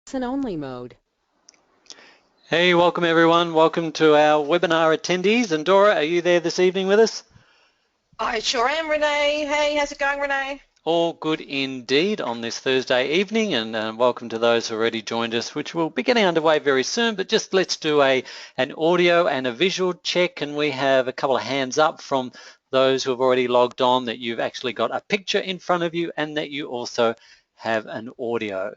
Listen-only mode. Hey, welcome everyone. Welcome to our webinar attendees. And Dora, are you there this evening with us? I sure am, Renee. Hey, how's it going, Renee? All good indeed on this Thursday evening, and welcome to those who already joined us, which will be getting underway very soon. But just let's do an audio and a visual check, and we have a couple of hands up from those who have already logged on that you've actually got a picture in front of you and that you also have an audio.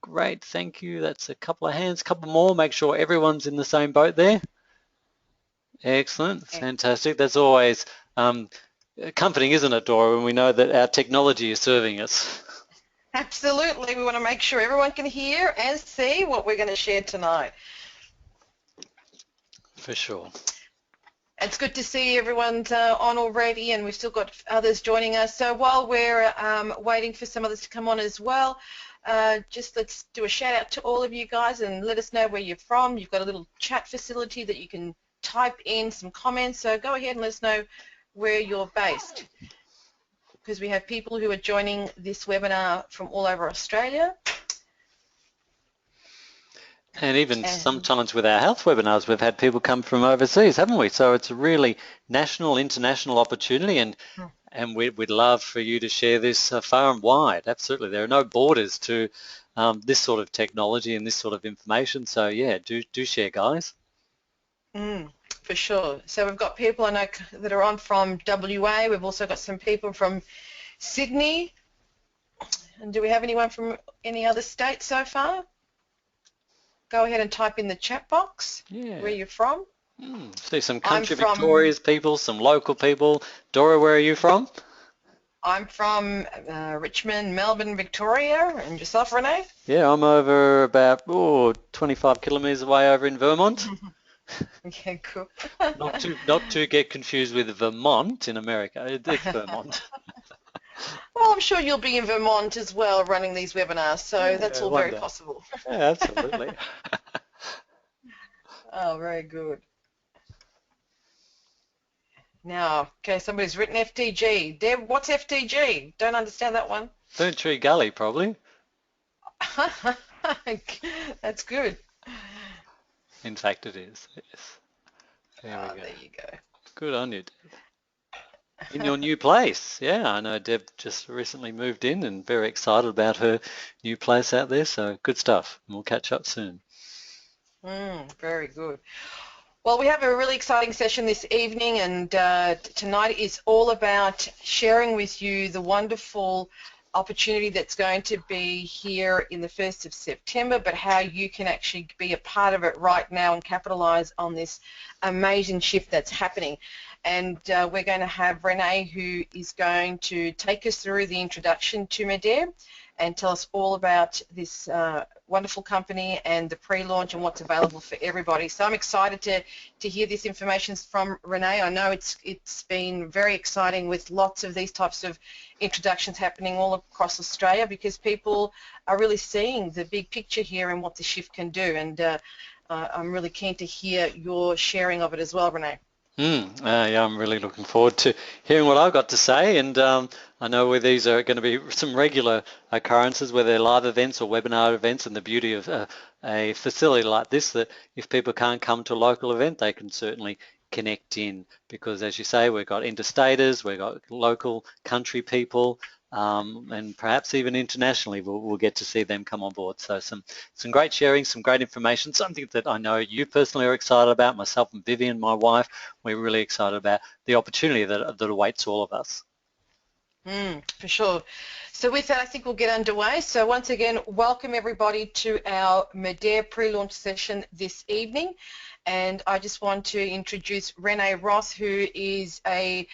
Great, thank you. That's a couple of hands, couple more. Make sure everyone's in the same boat there. Excellent, fantastic. That's always comforting, isn't it, Dora, when we know that our technology is serving us? Absolutely. We want to make sure everyone can hear and see what we're going to share tonight. For sure. It's good to see everyone's on already, and we've still got others joining us. So while we're waiting for some others to come on as well, just let's do a shout out to all of you guys and let us know where you're from. You've got a little chat facility that you can type in some comments, so go ahead and let us know where you're based, because we have people who are joining this webinar from all over Australia. And even sometimes with our health webinars, we've had people come from overseas, haven't we? So it's a really national, international opportunity, and we'd love for you to share this far and wide. Absolutely. There are no borders to this sort of technology and this sort of information. So yeah, do share, guys. For sure. So we've got people I know that are on from WA. We've also got some people from Sydney. And do we have anyone from any other state so far? Go ahead and type in the chat box where you're from. See some country Victoria's people, some local people. Dora, where are you from? I'm from Richmond, Melbourne, Victoria. And yourself, Renee? Yeah, I'm over about 25 kilometres away over in Vermont. Okay, cool. not to get confused with Vermont in America. It's Vermont. Well, I'm sure you'll be in Vermont as well running these webinars, so that's all very possible. Yeah, absolutely. Oh, very good. Now, okay, somebody's written FTG. Deb, what's FTG? Don't understand that one. Fern Tree Gully, probably. That's good. In fact, it is. Yes. There you go. Good on you, Deb. In your new place. Yeah, I know Deb just recently moved in and very excited about her new place out there. So good stuff. We'll catch up soon. Very good. Well, we have a really exciting session this evening, and tonight is all about sharing with you the wonderful opportunity that's going to be here in the 1st of September, but how you can actually be a part of it right now and capitalize on this amazing shift that's happening. And we're going to have Renee, who is going to take us through the introduction to Mh&L and tell us all about this wonderful company and the pre-launch and what's available for everybody. So I'm excited to hear this information from Renee. I know it's been very exciting with lots of these types of introductions happening all across Australia, because people are really seeing the big picture here and what the shift can do. And I'm really keen to hear your sharing of it as well, Renee. Yeah, I'm really looking forward to hearing what I've got to say, and I know where these are going to be some regular occurrences, whether they're live events or webinar events, and the beauty of a facility like this, that if people can't come to a local event, they can certainly connect in, because as you say, we've got interstaters, we've got local country people, and perhaps even internationally we'll get to see them come on board. So some great sharing, some great information, something that I know you personally are excited about. Myself and Vivian, my wife, we're really excited about the opportunity that awaits all of us. For sure. So with that, I think we'll get underway. So once again, welcome everybody to our Mh&L pre-launch session this evening. And I just want to introduce Renee Roth, who is a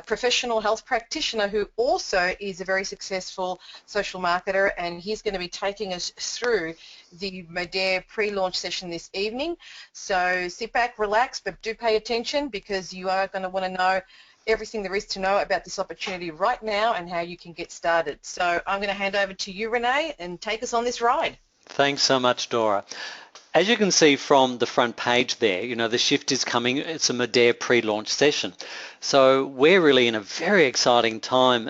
professional health practitioner who also is a very successful social marketer, and he's going to be taking us through the Mh&L pre-launch session this evening. So sit back, relax, but do pay attention, because you are going to want to know everything there is to know about this opportunity right now and how you can get started. So I'm going to hand over to you, Renee, and take us on this ride. Thanks so much, Dora. As you can see from the front page there, you know, the shift is coming. It's a Mh&L pre-launch session. So we're really in a very exciting time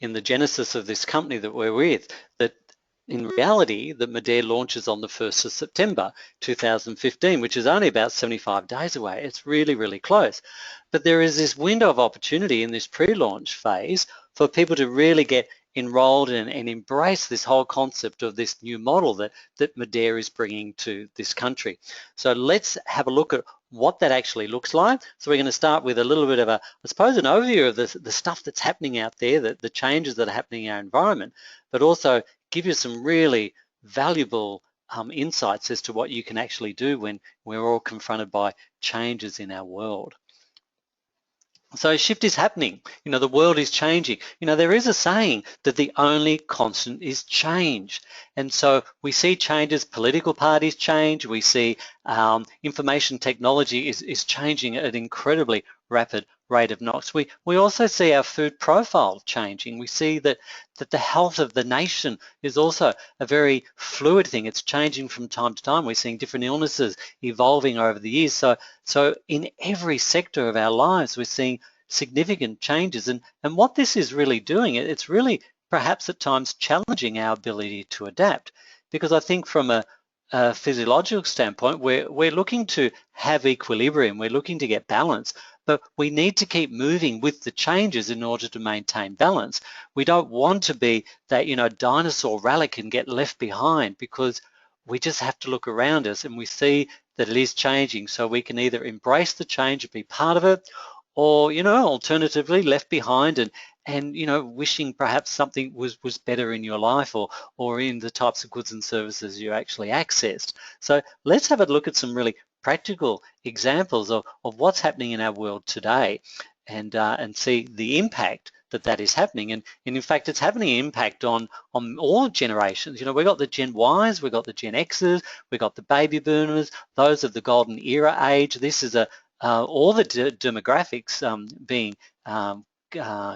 in the genesis of this company that we're with, that in reality, the Mh&L launches on the 1st of September 2015, which is only about 75 days away. It's really, really close. But there is this window of opportunity in this pre-launch phase for people to really get enrolled in and embrace this whole concept of this new model that Mh&L is bringing to this country. So let's have a look at what that actually looks like. So we're going to start with a little bit of a, I suppose, an overview of the stuff that's happening out there, the changes that are happening in our environment, but also give you some really valuable insights as to what you can actually do when we're all confronted by changes in our world. So shift is happening. The world is changing. There is a saying that the only constant is change. And so we see changes, political parties change, we see information technology is changing at an incredibly rapid rate of knots. We also see our food profile changing. We see that the health of the nation is also a very fluid thing. It's changing from time to time. We're seeing different illnesses evolving over the years. So in every sector of our lives, we're seeing significant changes. And what this is really doing, it's really perhaps at times challenging our ability to adapt. Because I think from a physiological standpoint, we're looking to have equilibrium, we're looking to get balance, but we need to keep moving with the changes in order to maintain balance. We don't want to be that, dinosaur relic and get left behind, because we just have to look around us and we see that it is changing. So we can either embrace the change and be part of it, or, alternatively left behind and wishing perhaps something was better in your life or in the types of goods and services you actually accessed. So let's have a look at some really practical examples of what's happening in our world today and see the impact that is happening. And in fact, it's having an impact on all generations. We've got the Gen Ys, we've got the Gen X's, we've got the baby boomers, those of the golden era age. This is all the demographics being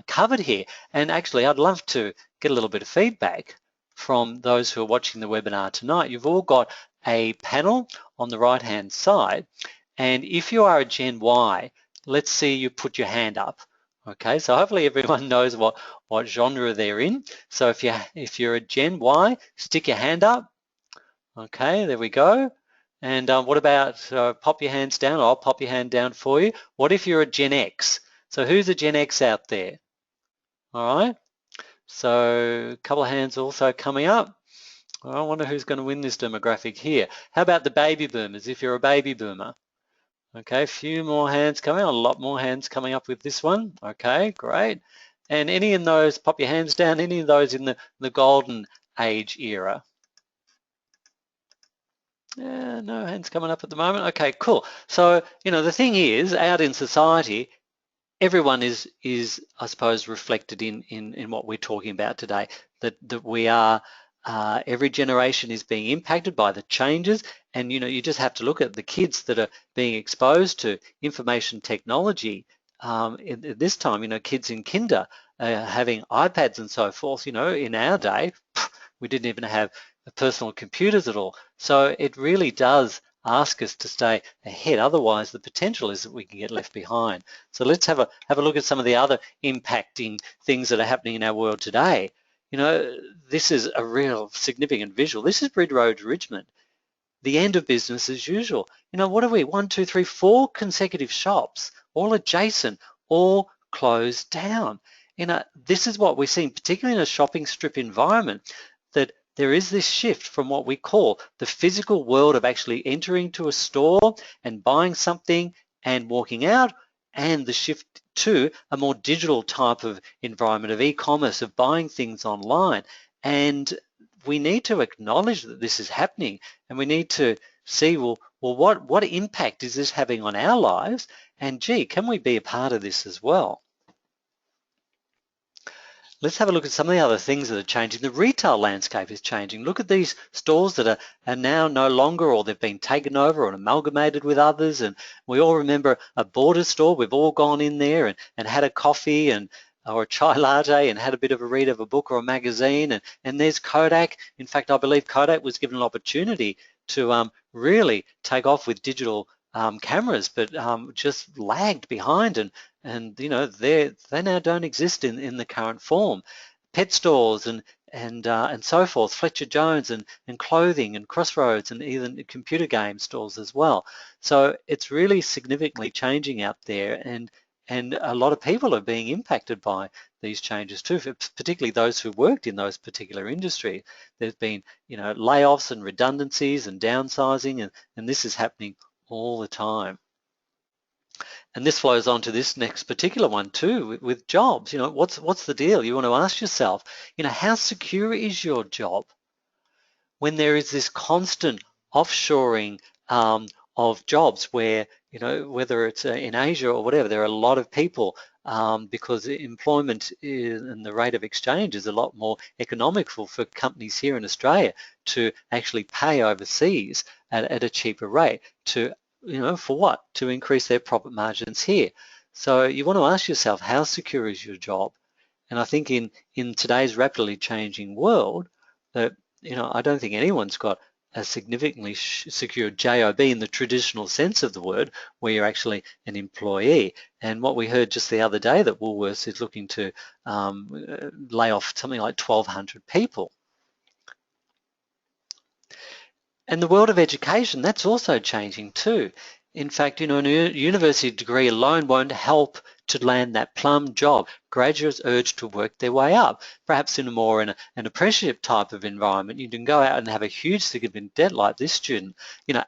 covered here. And actually, I'd love to get a little bit of feedback from those who are watching the webinar tonight. You've all got a panel on the right-hand side. And if you are a Gen Y, let's see you put your hand up. Okay, so hopefully everyone knows what genre they're in. So if you're a Gen Y, stick your hand up. Okay, there we go. And what about pop your hands down? I'll pop your hand down for you. What if you're a Gen X? So who's a Gen X out there? All right. So a couple of hands also coming up. I wonder who's going to win this demographic here. How about the baby boomers, if you're a baby boomer? Okay, a few more hands coming, a lot more hands coming up with this one. Okay, great. And any of those, pop your hands down, any of those in the golden age era? Yeah, no hands coming up at the moment. Okay, cool. So, the thing is, out in society, everyone is I suppose reflected in what we're talking about today, that we are every generation is being impacted by the changes. And you just have to look at the kids that are being exposed to information technology in this time. Kids in kinder having iPads and so forth. In our day we didn't even have personal computers at all. So it really does ask us to stay ahead. Otherwise, the potential is that we can get left behind. So let's have a look at some of the other impacting things that are happening in our world today. This is a real significant visual. This is Bridge Road, Richmond. The end of business as usual. What are we? 1, 2, 3, 4 consecutive shops, all adjacent, all closed down. This is what we're seeing, particularly in a shopping strip environment, that there is this shift from what we call the physical world of actually entering to a store and buying something and walking out, and the shift to a more digital type of environment of e-commerce, of buying things online. And we need to acknowledge that this is happening, and we need to see, well, what impact is this having on our lives? And gee, can we be a part of this as well? Let's have a look at some of the other things that are changing. The retail landscape is changing. Look at these stores that are now no longer, or they've been taken over or amalgamated with others. And we all remember a Border store. We've all gone in there and had a coffee or a chai latte and had a bit of a read of a book or a magazine. And there's Kodak. In fact, I believe Kodak was given an opportunity to really take off with digital cameras, but just lagged behind, and they now don't exist in the current form. Pet stores and so forth, Fletcher Jones and clothing and Crossroads and even computer game stores as well. So it's really significantly changing out there, and a lot of people are being impacted by these changes too, particularly those who worked in those particular industries. There's been, layoffs and redundancies and downsizing, and this is happening all the time. And this flows on to this next particular one too, with jobs. What's the deal? You want to ask yourself, how secure is your job when there is this constant offshoring of jobs where, whether it's in Asia or whatever, there are a lot of people because employment and the rate of exchange is a lot more economical for companies here in Australia to actually pay overseas at a cheaper rate to, for what? To increase their profit margins here. So you want to ask yourself, how secure is your job? And I think in today's rapidly changing world, that I don't think anyone's got a significantly secure job in the traditional sense of the word, where you're actually an employee. And what we heard just the other day, that Woolworths is looking to lay off something like 1,200 people. And the world of education, that's also changing too. In fact, a university degree alone won't help to land that plum job. Graduates urged to work their way up, perhaps in a more an apprenticeship type of environment. You can go out and have a huge significant debt like this student,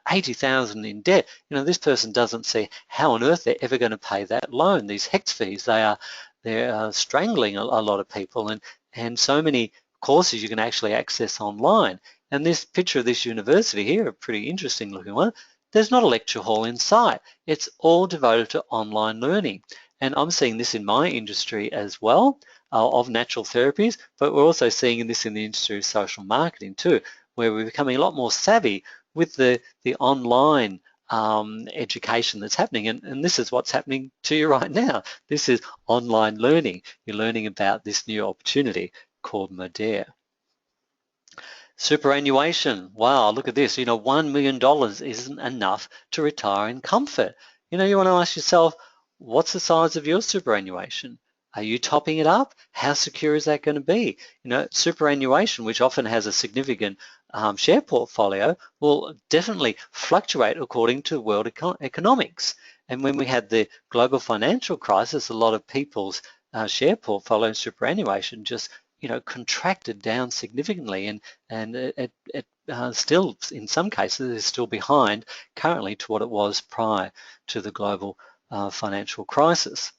80,000 in debt. This person doesn't see how on earth they're ever going to pay that loan. These HECS fees, they're strangling a lot of people, and so many courses you can actually access online. And this picture of this university here, a pretty interesting looking one, there's not a lecture hall in sight. It's all devoted to online learning. And I'm seeing this in my industry as well, of natural therapies, but we're also seeing this in the industry of social marketing too, where we're becoming a lot more savvy with the online education that's happening. And this is what's happening to you right now. This is online learning. You're learning about this new opportunity called Mh&L. Superannuation. Wow, look at this. $1 million isn't enough to retire in comfort. You want to ask yourself, what's the size of your superannuation? Are you topping it up? How secure is that going to be? Superannuation, which often has a significant share portfolio, will definitely fluctuate according to world economics. And when we had the global financial crisis, a lot of people's share portfolio and superannuation just contracted down significantly, and it still, in some cases, is still behind currently to what it was prior to the global financial crisis.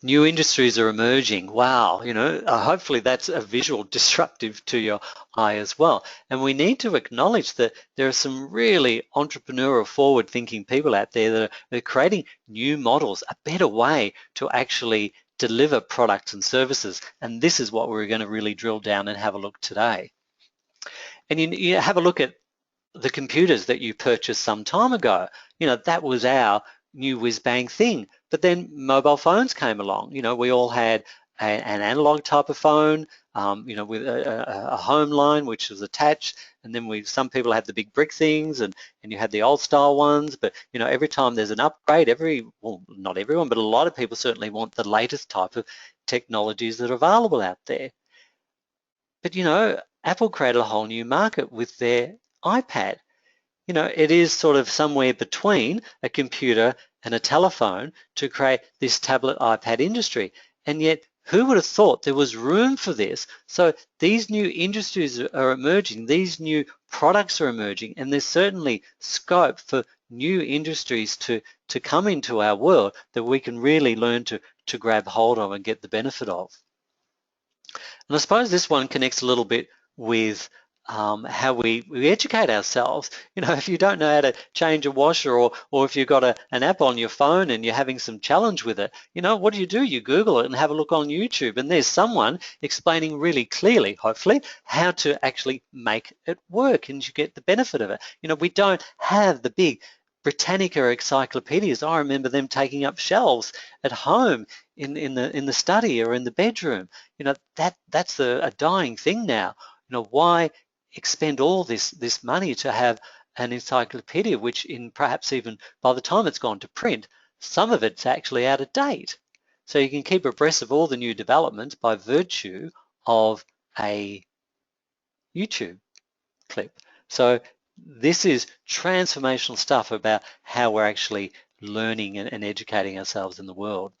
New industries are emerging. Wow, hopefully that's a visual disruptive to your eye as well. And we need to acknowledge that there are some really entrepreneurial, forward-thinking people out there that are creating new models, a better way to actually deliver products and services. And this is what we're going to really drill down and have a look today. And you have a look at the computers that you purchased some time ago. That was our new whiz-bang thing. But then mobile phones came along. We all had an analog type of phone, with a home line which was attached, and then some people had the big brick things, and you had the old style ones. But every time there's an upgrade, well, not everyone, but a lot of people certainly want the latest type of technologies that are available out there. But Apple created a whole new market with their iPad. It is sort of somewhere between a computer and a telephone to create this tablet iPad industry. And yet, who would have thought there was room for this? So these new industries are emerging, these new products are emerging, and there's certainly scope for new industries to come into our world that we can really learn to grab hold of and get the benefit of. And I suppose this one connects a little bit with how we educate ourselves. If you don't know how to change a washer, or if you've got an app on your phone and you're having some challenge with it, what do? You Google it and have a look on YouTube, and there's someone explaining really clearly, hopefully, how to actually make it work, and you get the benefit of it. We don't have the big Britannica encyclopedias. I remember them taking up shelves at home in the study or in the bedroom. That's a dying thing now. Why expend all this money to have an encyclopedia, which perhaps even by the time it's gone to print, some of it's actually out of date. So you can keep abreast of all the new developments by virtue of a YouTube clip. So this is transformational stuff about how we're actually learning and educating ourselves in the world.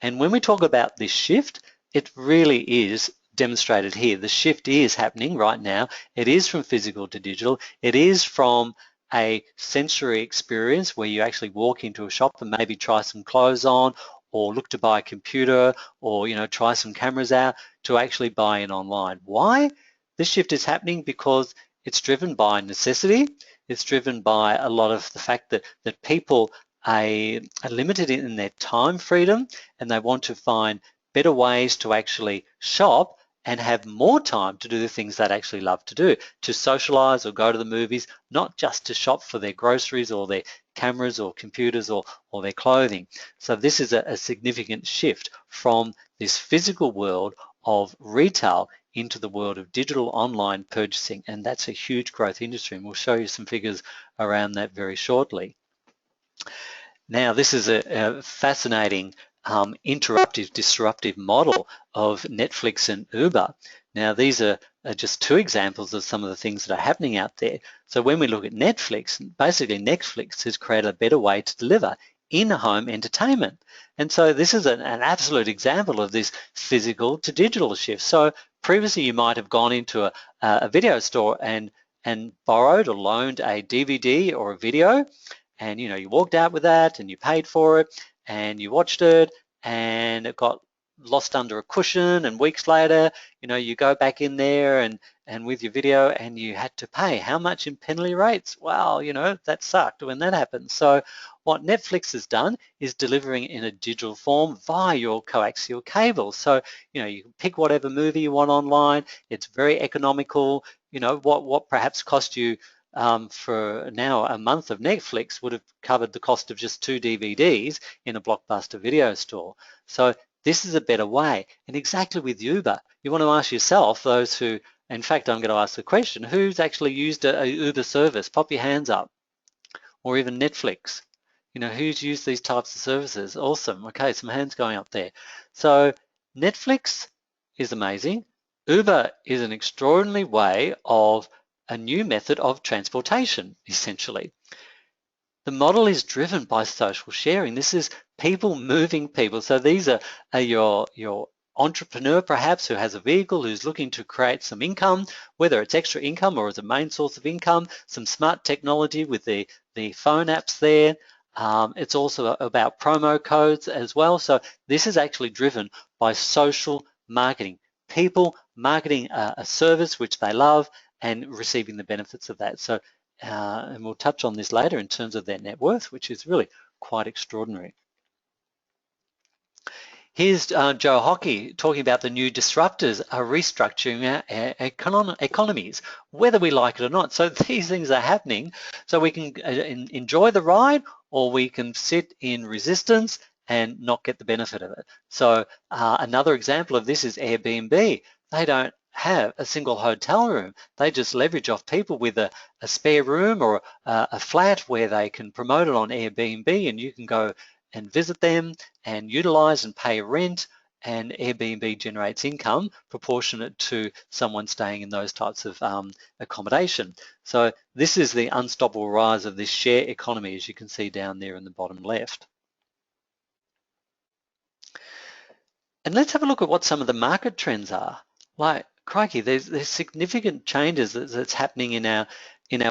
And when we talk about this shift, it really is demonstrated here. The shift is happening right now. It is from physical to digital. It is from a sensory experience where you actually walk into a shop and maybe try some clothes on, or look to buy a computer, or try some cameras out, to actually buying online. Why? This shift is happening because it's driven by necessity. It's driven by a lot of the fact that people are limited in their time freedom, and they want to find better ways to actually shop and have more time to do the things they'd actually love to do, to socialize or go to the movies, not just to shop for their groceries or their cameras or computers or their clothing. So this is a significant shift from this physical world of retail into the world of digital online purchasing, and that's a huge growth industry, and we'll show you some figures around that very shortly. Now, this is a fascinating disruptive model of Netflix and Uber. Now, these are just two examples of some of the things that are happening out there. So when we look at Netflix, basically Netflix has created a better way to deliver in-home entertainment. And so this is an absolute example of this physical to digital shift. So previously you might have gone into a video store and borrowed or loaned a DVD or a video, and you walked out with that and you paid for it and you watched it, and it got lost under a cushion, and weeks later you go back in there and with your video, and you had to pay how much in penalty rates. Wow, that sucked when that happened. So what Netflix has done is delivering in a digital form via your coaxial cable. So you can pick whatever movie you want online. It's very economical. What perhaps cost you for now a month of Netflix would have covered the cost of just 2 DVDs in a Blockbuster video store. So this is a better way. And exactly with Uber, you want to ask yourself, those who, in fact, I'm going to ask the question, who's actually used a Uber service? Pop your hands up. Or even Netflix. Who's used these types of services? Awesome. Okay, some hands going up there. So Netflix is amazing. Uber is an extraordinary way of a new method of transportation, essentially. The model is driven by social sharing. This is people moving people. So these are your entrepreneur perhaps who has a vehicle, who's looking to create some income, whether it's extra income or as a main source of income, some smart technology with the phone apps there. It's also about promo codes as well. So this is actually driven by social marketing. People marketing a service which they love and receiving the benefits of that. So, and we'll touch on this later in terms of their net worth, which is really quite extraordinary. Here's Joe Hockey talking about the new disruptors are restructuring our economies, whether we like it or not. So these things are happening, so we can enjoy the ride, or we can sit in resistance and not get the benefit of it. So another example of this is Airbnb. They don't have a single hotel room. They just leverage off people with a spare room or a flat where they can promote it on Airbnb, and you can go and visit them and utilize and pay rent, and Airbnb generates income proportionate to someone staying in those types of accommodation. So this is the unstoppable rise of this share economy, as you can see down there in the bottom left. And let's have a look at what some of the market trends are. Like, crikey, there's significant changes that's happening in our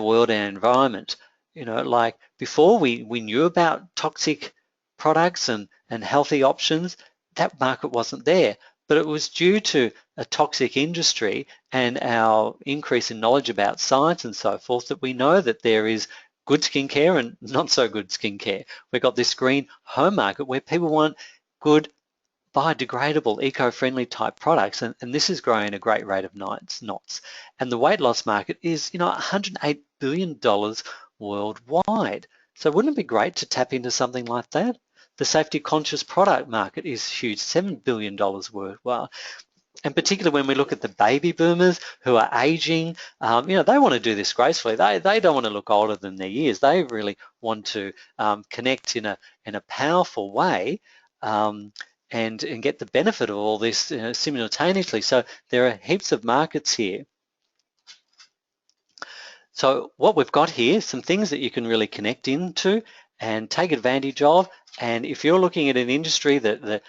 world and environment. Like before we knew about toxic products and healthy options, that market wasn't there. But it was due to a toxic industry and our increase in knowledge about science and so forth that we know that there is good skincare and not so good skincare. We've got this green home market where people want good biodegradable, eco-friendly type products, and this is growing at a great rate of knots. And the weight loss market is, $108 billion worldwide. So wouldn't it be great to tap into something like that? The safety conscious product market is huge, $7 billion worldwide. And particularly when we look at the baby boomers who are aging, they want to do this gracefully. They don't want to look older than their years. They really want to connect in a powerful way. and get the benefit of all this simultaneously. So there are heaps of markets here. So what we've got here, some things that you can really connect into and take advantage of. And if you're looking at an industry that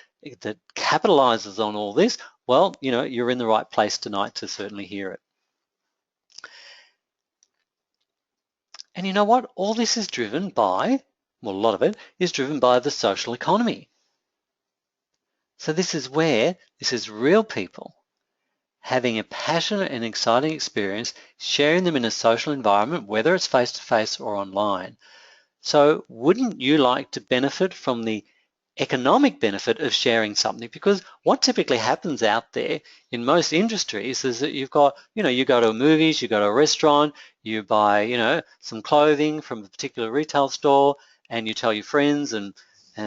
capitalizes on all this, well, you're in the right place tonight to certainly hear it. And you know what? All this is driven by, well, a lot of it is driven by the social economy. So this is real people having a passionate and exciting experience, sharing them in a social environment, whether it's face-to-face or online. So wouldn't you like to benefit from the economic benefit of sharing something? Because what typically happens out there in most industries is that you've got, you go to movies, you go to a restaurant, you buy, some clothing from a particular retail store, and you tell your friends and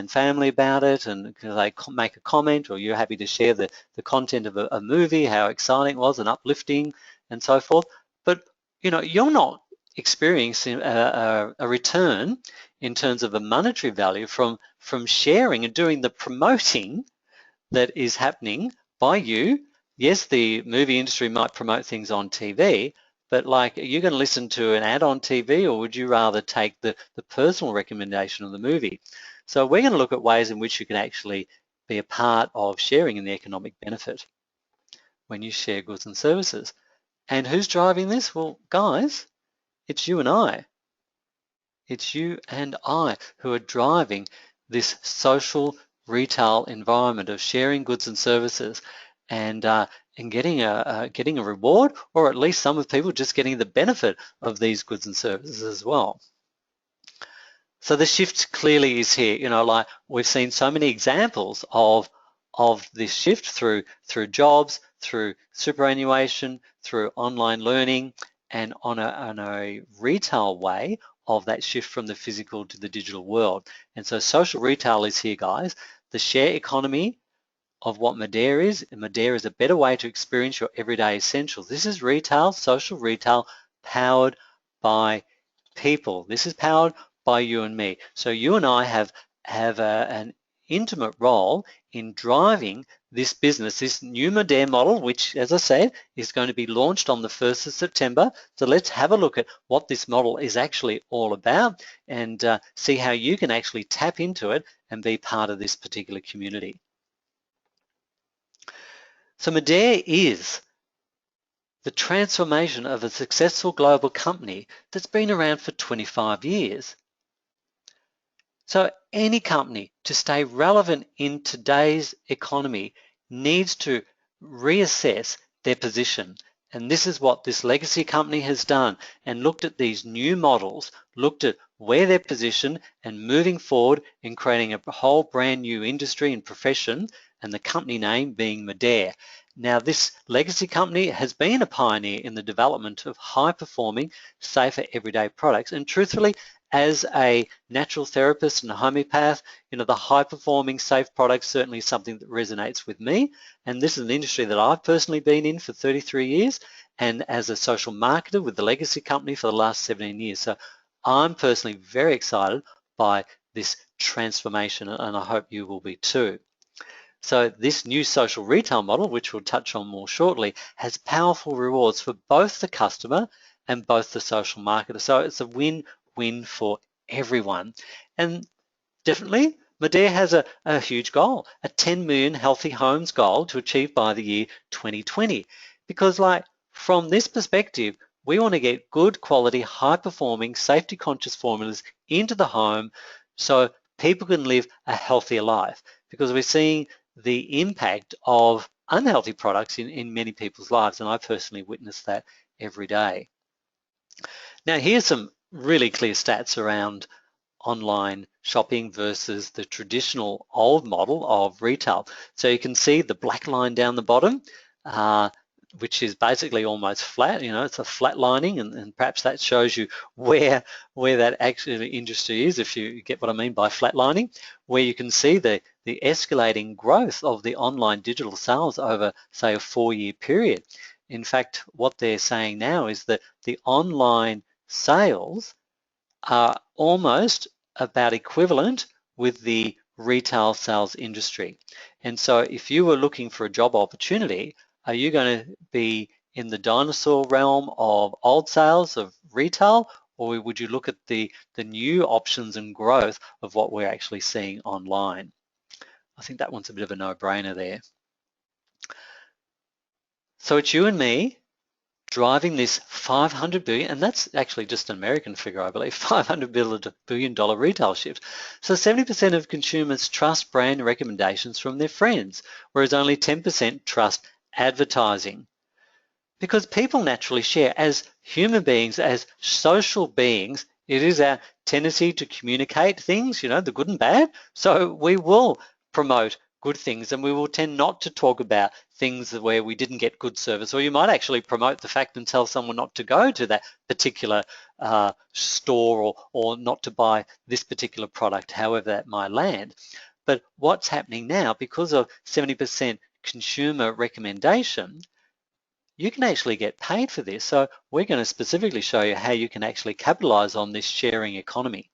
family about it, and they make a comment, or you're happy to share the content of a movie, how exciting it was and uplifting and so forth. But, you're not experiencing a return in terms of a monetary value from sharing and doing the promoting that is happening by you. Yes, the movie industry might promote things on TV, but like, are you going to listen to an ad on TV, or would you rather take the personal recommendation of the movie? So we're going to look at ways in which you can actually be a part of sharing in the economic benefit when you share goods and services. And who's driving this? Well, guys, it's you and I. It's you and I who are driving this social retail environment of sharing goods and services, and getting a reward, or at least some of people just getting the benefit of these goods and services as well. So the shift clearly is here. Like, we've seen so many examples of this shift through jobs, through superannuation, through online learning, and on a retail way of that shift from the physical to the digital world. And so social retail is here, guys. The share economy of what Mh&L is. And Mh&L is a better way to experience your everyday essentials. This is retail, social retail, powered by people. This is powered by you and me. So you and I have an intimate role in driving this business, this new Mh&L model, which, as I said, is going to be launched on the 1st of September. So let's have a look at what this model is actually all about, and see how you can actually tap into it and be part of this particular community. So Mh&L is the transformation of a successful global company that's been around for 25 years. So any company, to stay relevant in today's economy, needs to reassess their position. And this is what this legacy company has done, and looked at these new models, looked at where they're positioned, and moving forward in creating a whole brand new industry and profession, and the company name being Mh&L. Now, this legacy company has been a pioneer in the development of high-performing, safer everyday products. And truthfully, as a natural therapist and a homeopath, the high-performing, safe products certainly is something that resonates with me. And this is an industry that I've personally been in for 33 years, and as a social marketer with the legacy company for the last 17 years. So I'm personally very excited by this transformation, and I hope you will be too. So this new social retail model, which we'll touch on more shortly, has powerful rewards for both the customer and both the social marketer. So it's a win-win for everyone. And definitely, Mh&L has a huge goal, a 10 million healthy homes goal to achieve by the year 2020. Because from this perspective, we want to get good quality, high-performing, safety-conscious formulas into the home so people can live a healthier life. Because we're seeing the impact of unhealthy products in many people's lives, and I personally witness that every day. Now, here's some really clear stats around online shopping versus the traditional old model of retail. So you can see the black line down the bottom, which is basically almost flat. It's a flat lining, and perhaps that shows you where that actually industry is, if you get what I mean by flat lining, where you can see the escalating growth of the online digital sales over, say, a 4-year period. In fact, what they're saying now is that the online sales are almost about equivalent with the retail sales industry. And so if you were looking for a job opportunity, are you going to be in the dinosaur realm of old sales of retail, or would you look at the new options and growth of what we're actually seeing online? I think that one's a bit of a no-brainer there. So it's you and me driving this 500 billion, and that's actually just an American figure, I believe, $500 billion retail shift. So 70% of consumers trust brand recommendations from their friends, whereas only 10% trust advertising. Because people naturally share. As human beings, as social beings, it is our tendency to communicate things, the good and bad. So we will promote good things, and we will tend not to talk about things where we didn't get good service, or you might actually promote the fact and tell someone not to go to that particular store, or not to buy this particular product, however that might land. But what's happening now, because of 70% consumer recommendation, you can actually get paid for this. So we're going to specifically show you how you can actually capitalize on this sharing economy.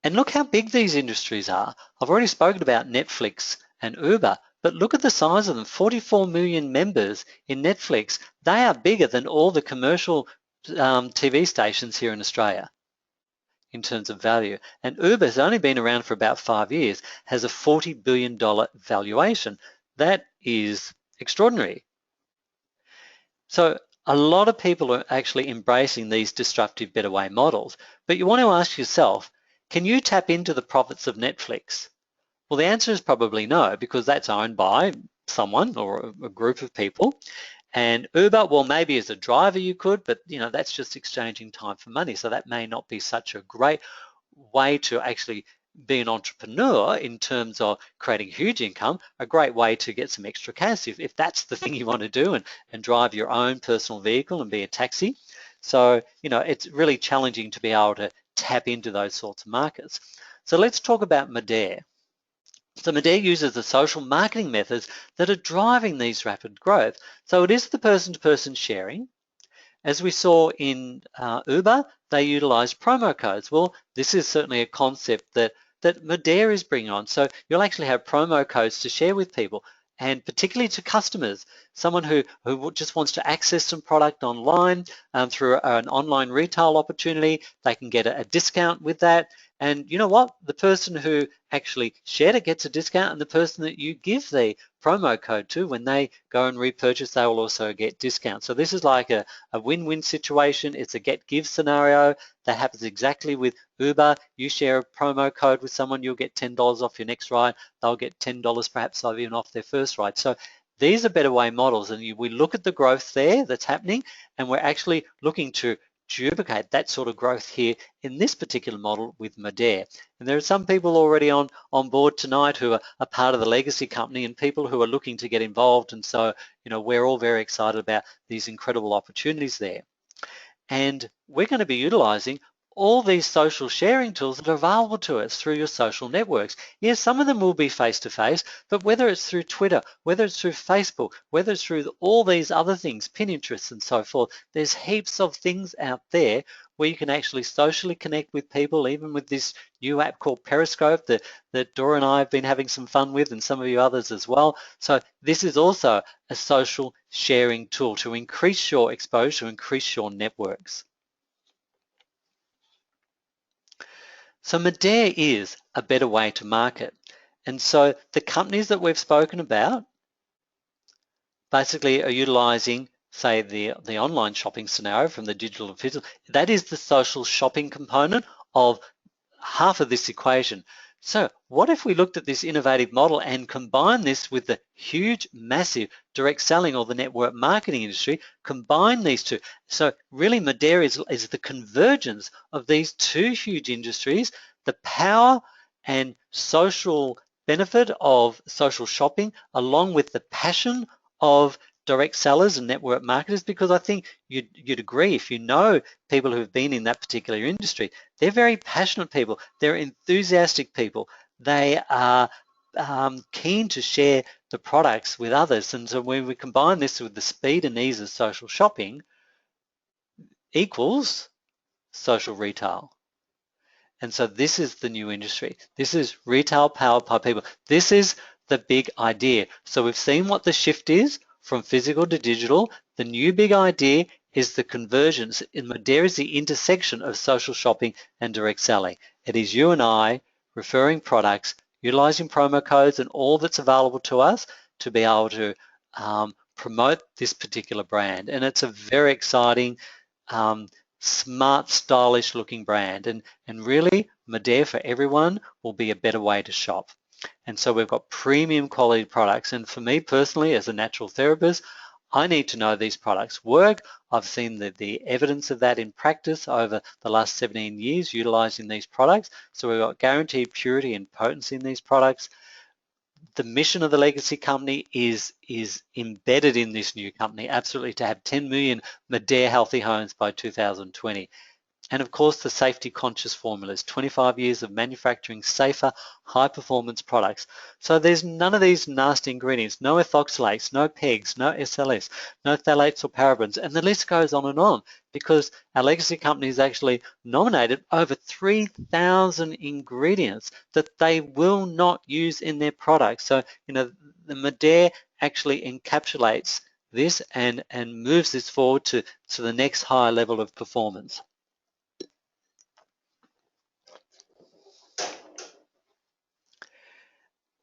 And look how big these industries are. I've already spoken about Netflix and Uber, but look at the size of them. 44 million members in Netflix. They are bigger than all the commercial TV stations here in Australia in terms of value. And Uber has only been around for about 5 years, has a $40 billion valuation. That is extraordinary. So a lot of people are actually embracing these disruptive better way models, but you want to ask yourself, can you tap into the profits of Netflix? Well, the answer is probably no, because that's owned by someone or a group of people. And Uber, well, maybe as a driver you could, but that's just exchanging time for money. So that may not be such a great way to actually be an entrepreneur in terms of creating huge income. A great way to get some extra cash if that's the thing you want to do, and drive your own personal vehicle and be a taxi. So, it's really challenging to be able to tap into those sorts of markets. So let's talk about Mh&L. So Mh&L uses the social marketing methods that are driving these rapid growth. So it is the person-to-person sharing. As we saw in Uber, they utilize promo codes. Well, this is certainly a concept that Mh&L is bringing on. So you'll actually have promo codes to share with people, and particularly to customers. Someone who just wants to access some product online through an online retail opportunity, they can get a discount with that. And you know what? The person who actually shared it gets a discount, and the person that you give the promo code to, when they go and repurchase, they will also get discounts. So this is like a win-win situation. It's a get-give scenario that happens exactly with Uber. You share a promo code with someone, you'll get $10 off your next ride. They'll get $10 perhaps even off their first ride. So these are better way models, and we look at the growth there that's happening, and we're actually looking to duplicate that sort of growth here in this particular model with Mh&L. And there are some people already on board tonight who are part of the legacy company, and people who are looking to get involved. And so, we're all very excited about these incredible opportunities there. And we're going to be utilizing all these social sharing tools that are available to us through your social networks. Yes, some of them will be face-to-face, but whether it's through Twitter, whether it's through Facebook, whether it's through all these other things, Pinterest and so forth, there's heaps of things out there where you can actually socially connect with people, even with this new app called Periscope that Dora and I have been having some fun with, and some of you others as well. So this is also a social sharing tool to increase your exposure, to increase your networks. So Mh&L is a better way to market. And so the companies that we've spoken about basically are utilizing, say, the online shopping scenario from the digital to physical. That is the social shopping component of half of this equation. So what if we looked at this innovative model and combine this with the huge, massive direct selling or the network marketing industry, combine these two? So really Mh&L is the convergence of these two huge industries, the power and social benefit of social shopping, along with the passion of direct sellers and network marketers, because I think you'd agree, if you know people who've been in that particular industry, they're very passionate people, they're enthusiastic people, they are keen to share the products with others. And so when we combine this with the speed and ease of social shopping, equals social retail. And so this is the new industry. This is retail powered by people. This is the big idea. So we've seen what the shift is from physical to digital. The new big idea is the convergence. In Mh&L is the intersection of social shopping and direct selling. It is you and I referring products, utilizing promo codes and all that's available to us to be able to promote this particular brand. And it's a very exciting, smart, stylish looking brand. And really, Mh&L for everyone will be a better way to shop. And so we've got premium quality products. And for me personally, as a natural therapist, I need to know these products work. I've seen the evidence of that in practice over the last 17 years utilizing these products. So we've got guaranteed purity and potency in these products. The mission of the legacy company is embedded in this new company, absolutely, to have 10 million Mh&L healthy homes by 2020. And of course, the safety conscious formulas, 25 years of manufacturing safer, high performance products. So there's none of these nasty ingredients, no ethoxylates, no PEGs, no SLS, no phthalates or parabens, and the list goes on, because our legacy company has actually nominated over 3,000 ingredients that they will not use in their products. So, the Mh&L actually encapsulates this and moves this forward to the next higher level of performance.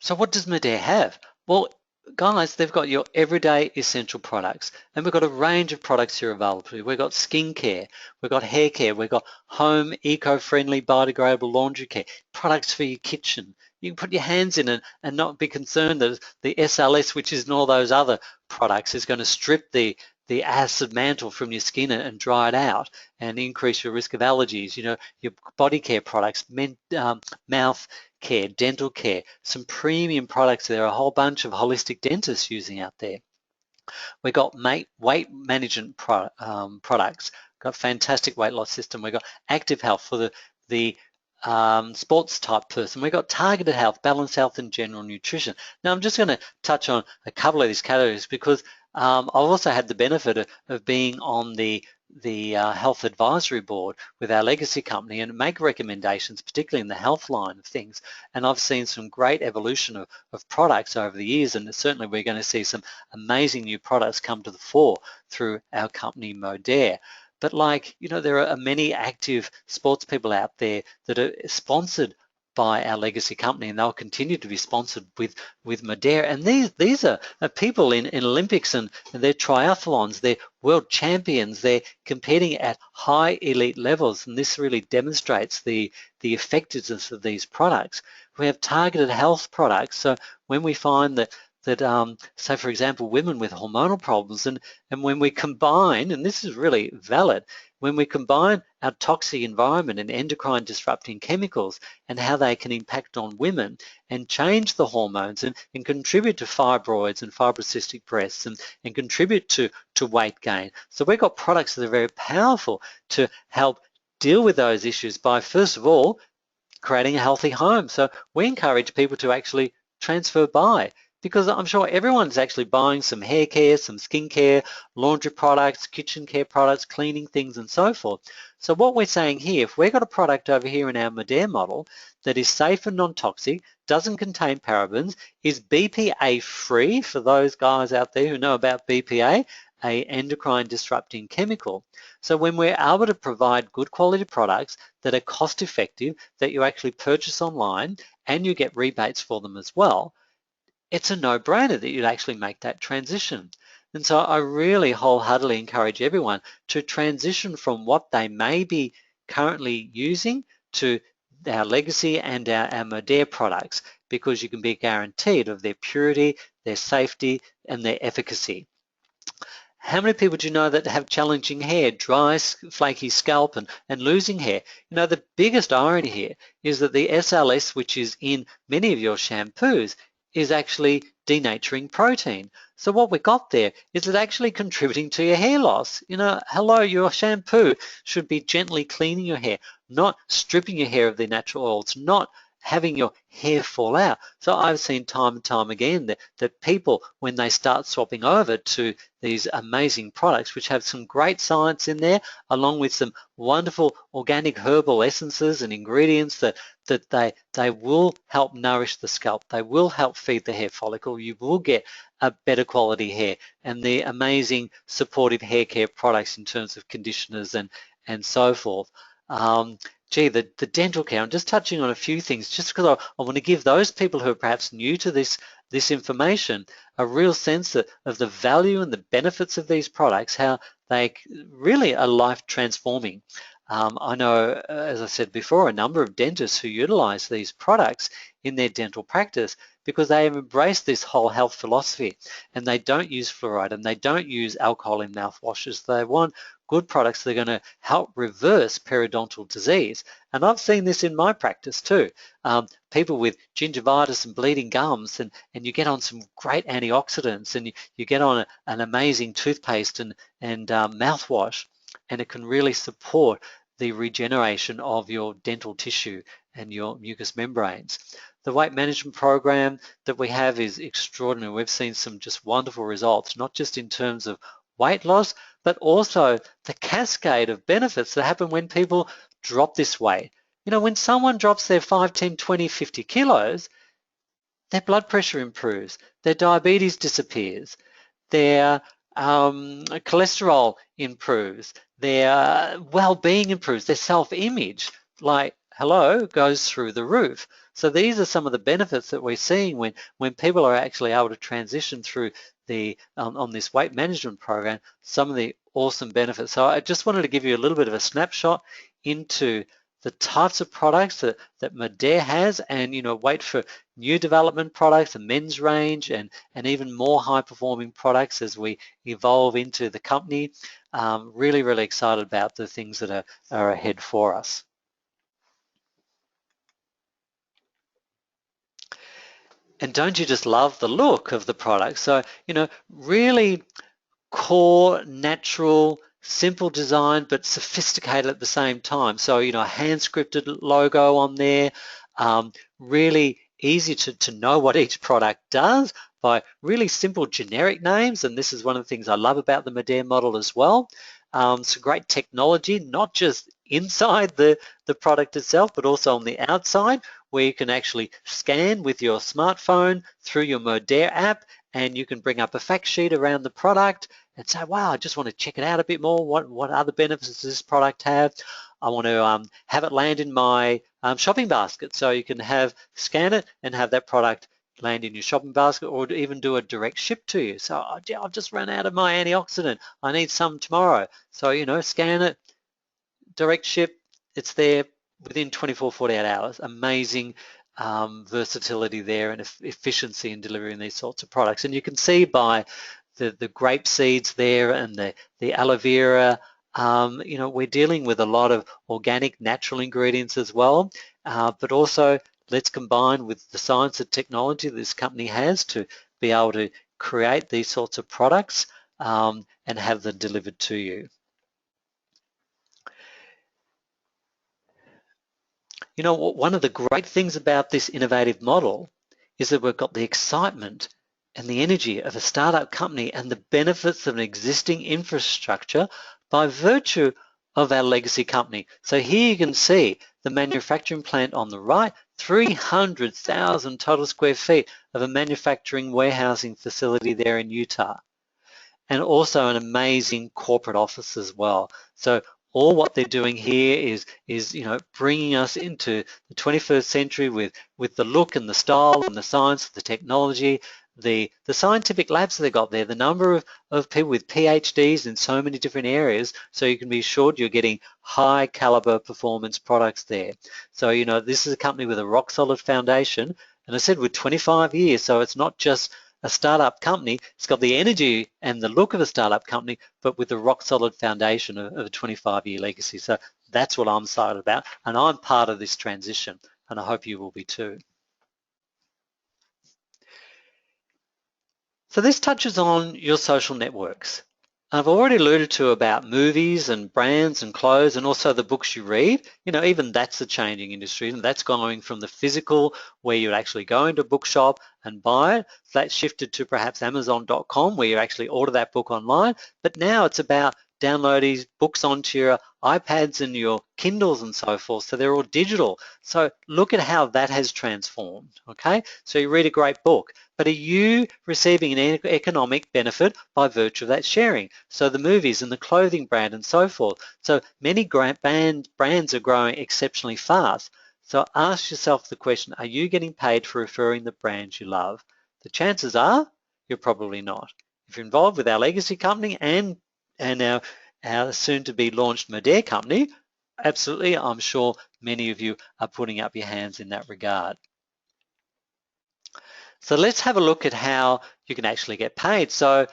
So what does Mh&L have? Well, guys, they've got your everyday essential products, and we've got a range of products here available. We've got skincare, we've got hair care, we've got home eco-friendly biodegradable laundry care, products for your kitchen. You can put your hands in it and not be concerned that the SLS, which is in all those other products, is going to strip the acid mantle from your skin and dry it out and increase your risk of allergies. Your body care products, mouth care, dental care, some premium products. There are a whole bunch of holistic dentists using out there. We've got weight management products, got fantastic weight loss system. We've got active health for the sports type person. We've got targeted health, balanced health, and general nutrition. Now I'm just going to touch on a couple of these categories because I've also had the benefit of being on the health advisory board with our legacy company and make recommendations, particularly in the health line of things. And I've seen some great evolution of products over the years, and certainly we're going to see some amazing new products come to the fore through our company Mh&L. But there are many active sports people out there that are sponsored by our legacy company, and they'll continue to be sponsored with Mh&L. And these are people in Olympics and they're triathlons, they're world champions, they're competing at high elite levels, and this really demonstrates the effectiveness of these products. We have targeted health products, so when we find that say for example women with hormonal problems, and when we combine, and this is really valid, when we combine our toxic environment and endocrine disrupting chemicals and how they can impact on women and change the hormones and contribute to fibroids and fibrocystic breasts and contribute to weight gain. So we've got products that are very powerful to help deal with those issues by, first of all, creating a healthy home. So we encourage people to actually transfer by, because I'm sure everyone's actually buying some hair care, some skin care, laundry products, kitchen care products, cleaning things, and so forth. So what we're saying here, if we've got a product over here in our Mh&L model that is safe and non-toxic, doesn't contain parabens, is BPA free, for those guys out there who know about BPA, a endocrine disrupting chemical. So when we're able to provide good quality products that are cost effective, that you actually purchase online and you get rebates for them as well, it's a no-brainer that you'd actually make that transition. And so I really wholeheartedly encourage everyone to transition from what they may be currently using to our legacy and our Mh&L products, because you can be guaranteed of their purity, their safety, and their efficacy. How many people do you know that have challenging hair, dry, flaky scalp, and losing hair? The biggest irony here is that the SLS, which is in many of your shampoos, is actually denaturing protein. So what we got there is it actually contributing to your hair loss. Hello, your shampoo should be gently cleaning your hair, not stripping your hair of their natural oils, not having your hair fall out. So I've seen time and time again that people, when they start swapping over to these amazing products, which have some great science in there, along with some wonderful organic herbal essences and ingredients that they will help nourish the scalp. They will help feed the hair follicle. You will get a better quality hair, and the amazing supportive hair care products in terms of conditioners and so forth. Gee, the dental care, I'm just touching on a few things just because I want to give those people who are perhaps new to this information a real sense of the value and the benefits of these products, how they really are life transforming. I know, as I said before, a number of dentists who utilize these products in their dental practice because they have embraced this whole health philosophy, and they don't use fluoride and they don't use alcohol in mouthwashes. They want good products that are going to help reverse periodontal disease. And I've seen this in my practice too. People with gingivitis and bleeding gums, and you get on some great antioxidants, and you get on an amazing toothpaste and mouthwash, and it can really support the regeneration of your dental tissue and your mucous membranes. The weight management program that we have is extraordinary. We've seen some just wonderful results, not just in terms of weight loss, but also the cascade of benefits that happen when people drop this weight. You know, when someone drops their 5, 10, 20, 50 kilos, their blood pressure improves, their diabetes disappears, their cholesterol improves, their well-being improves, their self-image, like, hello, goes through the roof. So these are some of the benefits that we're seeing when people are actually able to transition through the on this weight management program, some of the awesome benefits. So I just wanted to give you a little bit of a snapshot into the types of products that Mh&L has, and wait for new development products, a men's range, and even more high performing products as we evolve into the company. Really, really excited about the things that are ahead for us. And don't you just love the look of the product? So, really core, natural, simple design, but sophisticated at the same time. So, a hand-scripted logo on there, really easy to know what each product does by really simple generic names. And this is one of the things I love about the Mh&L model as well. Some great technology, not just inside the product itself, but also on the outside, where you can actually scan with your smartphone through your Mh&L app, and you can bring up a fact sheet around the product and say, wow, I just want to check it out a bit more. What other benefits does this product have? I want to have it land in my shopping basket. So you can scan it and have that product land in your shopping basket, or even do a direct ship to you. So I've just run out of my antioxidant. I need some tomorrow. So, scan it, direct ship, it's there within 24, 48 hours. Amazing versatility there and efficiency in delivering these sorts of products. And you can see by the grape seeds there and the aloe vera, we're dealing with a lot of organic, natural ingredients as well, but also let's combine with the science and technology this company has to be able to create these sorts of products and have them delivered to you. One of the great things about this innovative model is that we've got the excitement and the energy of a startup company and the benefits of an existing infrastructure by virtue of our legacy company. So here you can see the manufacturing plant on the right, 300,000 total square feet of a manufacturing warehousing facility there in Utah, and also an amazing corporate office as well. So all what they're doing here is bringing us into the 21st century with the look and the style and the science, the technology, the scientific labs that they've got there, the number of people with PhDs in so many different areas, so you can be assured you're getting high caliber performance products there. So this is a company with a rock solid foundation, and I said with 25 years, so it's not just a startup company. It's got the energy and the look of a startup company, but with the rock solid foundation of a 25-year legacy. So that's what I'm excited about, and I'm part of this transition, and I hope you will be too. So this touches on your social networks. I've already alluded to about movies and brands and clothes and also the books you read. You know, even that's a changing industry, and that's going from the physical where you'd actually go into a bookshop and buy it. That shifted to perhaps Amazon.com where you actually order that book online. But now it's about downloading books onto your iPads and your Kindles and so forth. So they're all digital. So look at how that has transformed. Okay, so you read a great book, but are you receiving an economic benefit by virtue of that sharing? So the movies and the clothing brand and so forth. So many brands are growing exceptionally fast. So ask yourself the question, are you getting paid for referring the brands you love? The chances are you're probably not. If you're involved with our legacy company and our soon to be launched Mh&L company, absolutely, I'm sure many of you are putting up your hands in that regard. So let's have a look at how you can actually get paid. So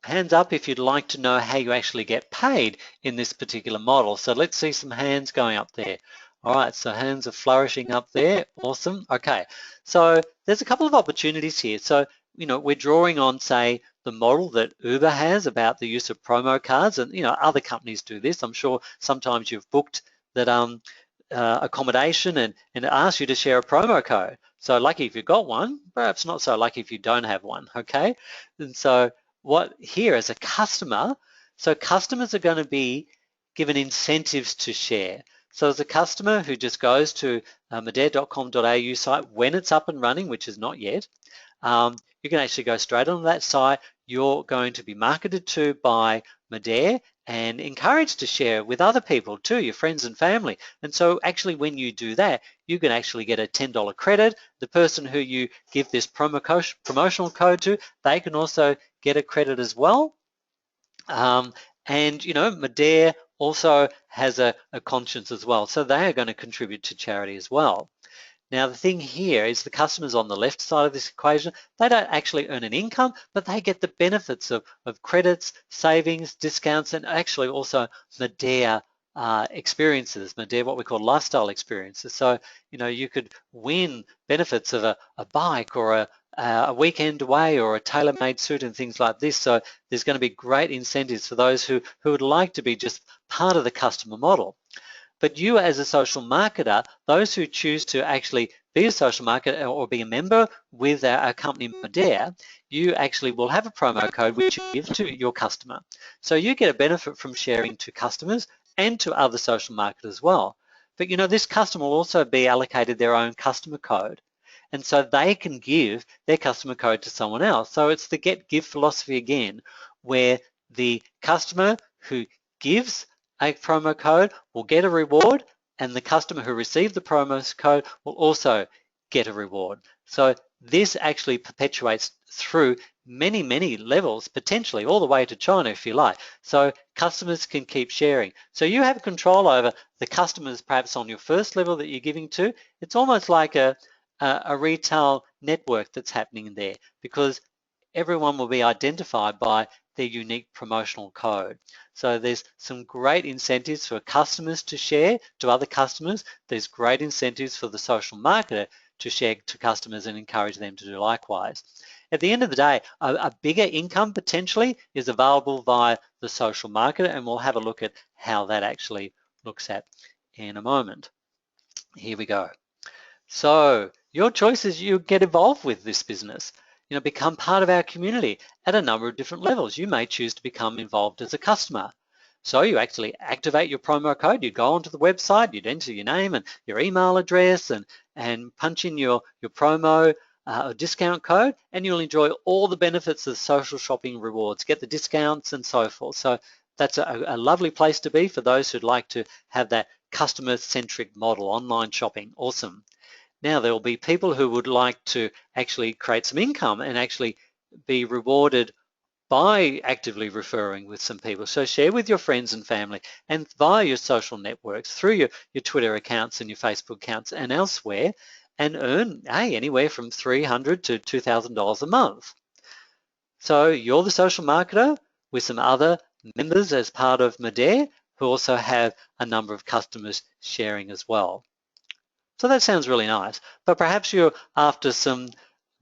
hands up if you'd like to know how you actually get paid in this particular model. So let's see some hands going up there. All right, so hands are flourishing up there. Awesome. Okay, so there's a couple of opportunities here. So, you know, we're drawing on, say, the model that Uber has about the use of promo cards, and, you know, other companies do this. I'm sure sometimes you've booked that accommodation and it asks you to share a promo code. So lucky if you've got one, perhaps not so lucky if you don't have one, okay? And so what here as a customer, so customers are going to be given incentives to share. So as a customer who just goes to mh&l.com.au site when it's up and running, which is not yet, you can actually go straight onto that site. You're going to be marketed to by Mh&L and encouraged to share with other people too, your friends and family. And so actually when you do that, you can actually get a $10 credit. The person who you give this promotional code to, they can also get a credit as well. And you know, Mh&L also has a conscience as well. So they are going to contribute to charity as well. Now, the thing here is the customers on the left side of this equation, they don't actually earn an income, but they get the benefits of credits, savings, discounts, and actually also Mh&L experiences, Mh&L what we call lifestyle experiences. So, you know, you could win benefits of a bike or a weekend away or a tailor-made suit and things like this. So there's going to be great incentives for those who would like to be just part of the customer model. But you as a social marketer, those who choose to actually be a social marketer or be a member with our company Mh&L, you actually will have a promo code which you give to your customer. So you get a benefit from sharing to customers and to other social marketers as well. But you know, this customer will also be allocated their own customer code. And so they can give their customer code to someone else. So it's the get-give philosophy again, where the customer who gives a promo code will get a reward, and the customer who received the promo code will also get a reward. So this actually perpetuates through many, many levels, potentially all the way to China if you like. So customers can keep sharing. So you have control over the customers perhaps on your first level that you're giving to. It's almost like a retail network that's happening there because everyone will be identified by their unique promotional code. So there's some great incentives for customers to share to other customers. There's great incentives for the social marketer to share to customers and encourage them to do likewise. At the end of the day, a bigger income potentially is available via the social marketer, and we'll have a look at how that actually looks at in a moment. Here we go. So your choice is you get involved with this business, you know, become part of our community at a number of different levels. You may choose to become involved as a customer. So you actually activate your promo code, you go onto the website, you'd enter your name and your email address and punch in your promo discount code, and you'll enjoy all the benefits of social shopping rewards, get the discounts and so forth. So that's a lovely place to be for those who'd like to have that customer-centric model, online shopping. Awesome. Now there will be people who would like to actually create some income and actually be rewarded by actively referring with some people. So share with your friends and family and via your social networks, through your Twitter accounts and your Facebook accounts and elsewhere, and earn anywhere from $300 to $2,000 a month. So you're the social marketer with some other members as part of Mh&L who also have a number of customers sharing as well. So that sounds really nice, but perhaps you're after some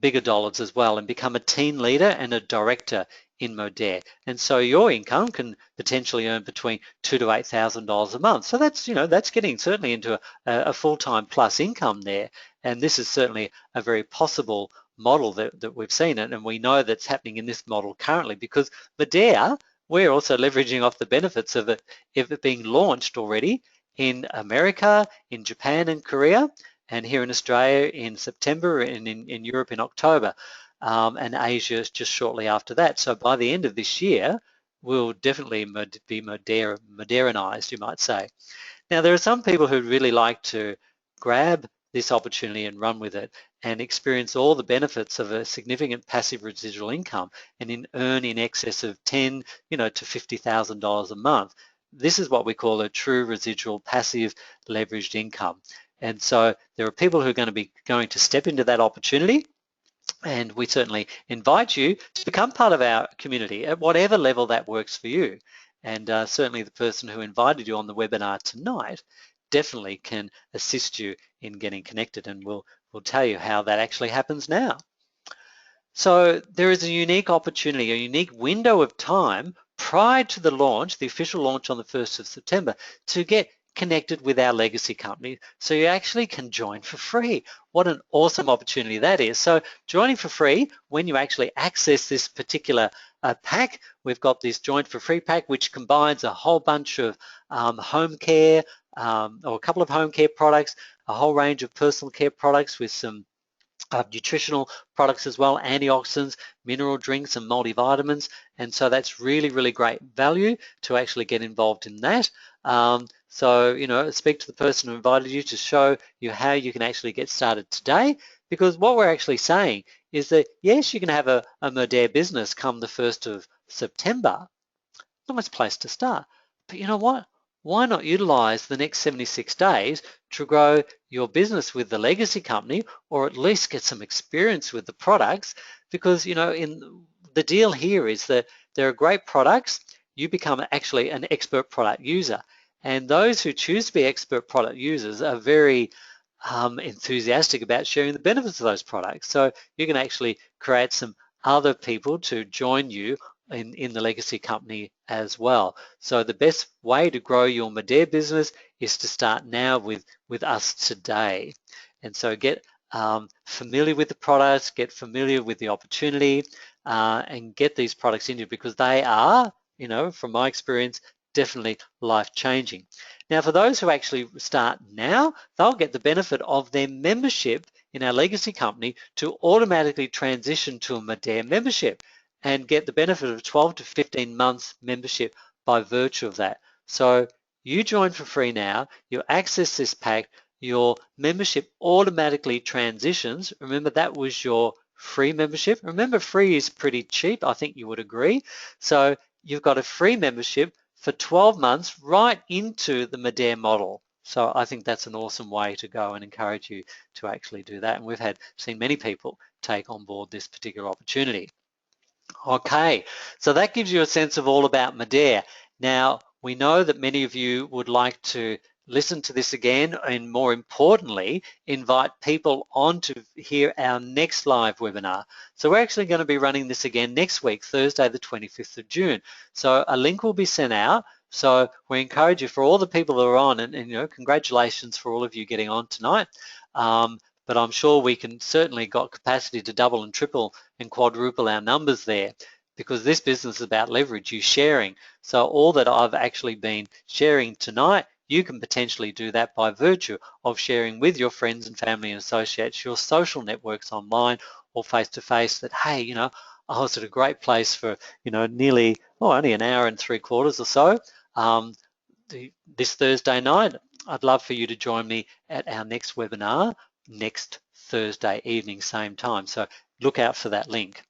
bigger dollars as well and become a team leader and a director in Modere. And so your income can potentially earn between $2,000 to $8,000 a month. So that's, that's getting certainly into a full-time plus income there. And this is certainly a very possible model that we've seen, and we know that's happening in this model currently because Modere, we're also leveraging off the benefits of it being launched already in America, in Japan and Korea, and here in Australia in September, and in Europe in October, and Asia just shortly after that. So by the end of this year, we'll definitely be modernized, you might say. Now, there are some people who really like to grab this opportunity and run with it and experience all the benefits of a significant passive residual income and earn in excess of $10, to $50,000 a month. This is what we call a true residual passive leveraged income. And so there are people who are going to be going to step into that opportunity, and we certainly invite you to become part of our community at whatever level that works for you. And certainly the person who invited you on the webinar tonight definitely can assist you in getting connected, and we'll tell you how that actually happens now. So there is a unique opportunity, a unique window of time prior to the launch, the official launch on the 1st of September, to get connected with our legacy company. So you actually can join for free. What an awesome opportunity that is. So joining for free, when you actually access this particular pack, we've got this Join for Free pack, which combines a whole bunch of home care, or a couple of home care products, a whole range of personal care products with some nutritional products as well, antioxidants, mineral drinks and multivitamins. And so that's really, really great value to actually get involved in that. So, speak to the person who invited you to show you how you can actually get started today, because what we're actually saying is that, yes, you can have a Modere business come the 1st of September. Nice place to start. But you know what? Why not utilize the next 76 days to grow your business with the legacy company, or at least get some experience with the products? Because, in the deal here is that there are great products. You become actually an expert product user. And those who choose to be expert product users are very enthusiastic about sharing the benefits of those products. So you can actually create some other people to join you in the legacy company as well. So the best way to grow your Modere business is to start now with us today. And so get familiar with the products, get familiar with the opportunity, and get these products into you, because they are, from my experience, definitely life-changing. Now, for those who actually start now, they'll get the benefit of their membership in our legacy company to automatically transition to a Modere membership and get the benefit of 12 to 15 months membership by virtue of that. So you join for free now, you access this pack, your membership automatically transitions. Remember, that was your free membership. Remember, free is pretty cheap, I think you would agree. So you've got a free membership for 12 months right into the Modere model. So I think that's an awesome way to go, and encourage you to actually do that. And we've seen many people take on board this particular opportunity. Okay, so that gives you a sense of all about Modere. Now, we know that many of you would like to listen to this again, and more importantly, invite people on to hear our next live webinar. So we're actually going to be running this again next week, Thursday, the 25th of June. So a link will be sent out. So we encourage you, for all the people that are on, and congratulations for all of you getting on tonight. But I'm sure we can certainly got capacity to double and triple and quadruple our numbers there, because this business is about leverage, you sharing. So all that I've actually been sharing tonight, you can potentially do that by virtue of sharing with your friends and family and associates, your social networks online or face-to-face, that, hey, I was at a great place for, nearly, only an hour and 3/4 or so this Thursday night. I'd love for you to join me at our next webinar next Thursday evening, same time. So look out for that link.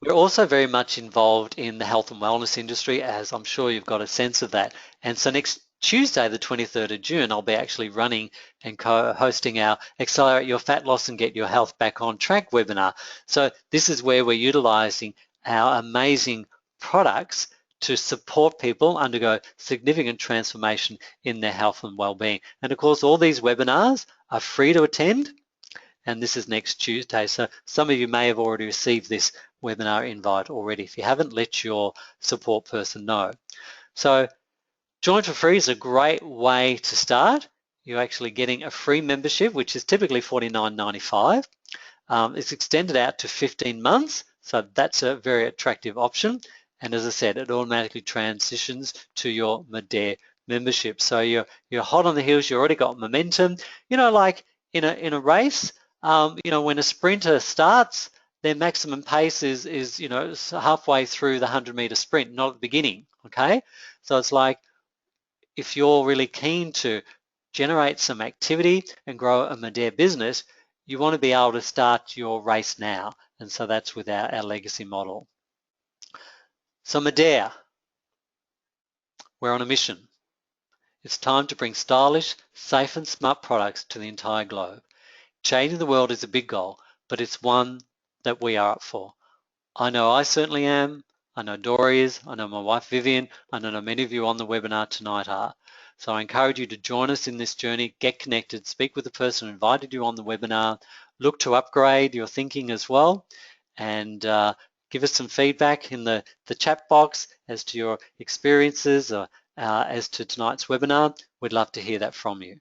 We're also very much involved in the health and wellness industry, as I'm sure you've got a sense of that. And so next Tuesday, the 23rd of June, I'll be actually running and co-hosting our Accelerate Your Fat Loss and Get Your Health Back on Track webinar. So this is where we're utilizing our amazing products to support people undergo significant transformation in their health and well-being. And of course, all these webinars are free to attend. and this is next Tuesday. So some of you may have already received this webinar invite already. If you haven't, let your support person know. So Join for Free is a great way to start. You're actually getting a free membership, which is typically $49.95. It's extended out to 15 months, so that's a very attractive option. And as I said, it automatically transitions to your Mh&L membership. So you're hot on the heels. You already got momentum. You know, like in a race, you know, when a sprinter starts, their maximum pace is you know halfway through the 100-meter sprint, not at the beginning. Okay, so it's like if you're really keen to generate some activity and grow a Mh&L business, you want to be able to start your race now. And so that's with our legacy model. So Mh&L, we're on a mission. It's time to bring stylish, safe and smart products to the entire globe. Changing the world is a big goal, but it's one that we are up for. I know I certainly am. I know Dory is. I know my wife Vivian. I know many of you on the webinar tonight are. So I encourage you to join us in this journey, get connected, speak with the person who invited you on the webinar, look to upgrade your thinking as well, and give us some feedback in the chat box as to your experiences or as to tonight's webinar. We'd love to hear that from you.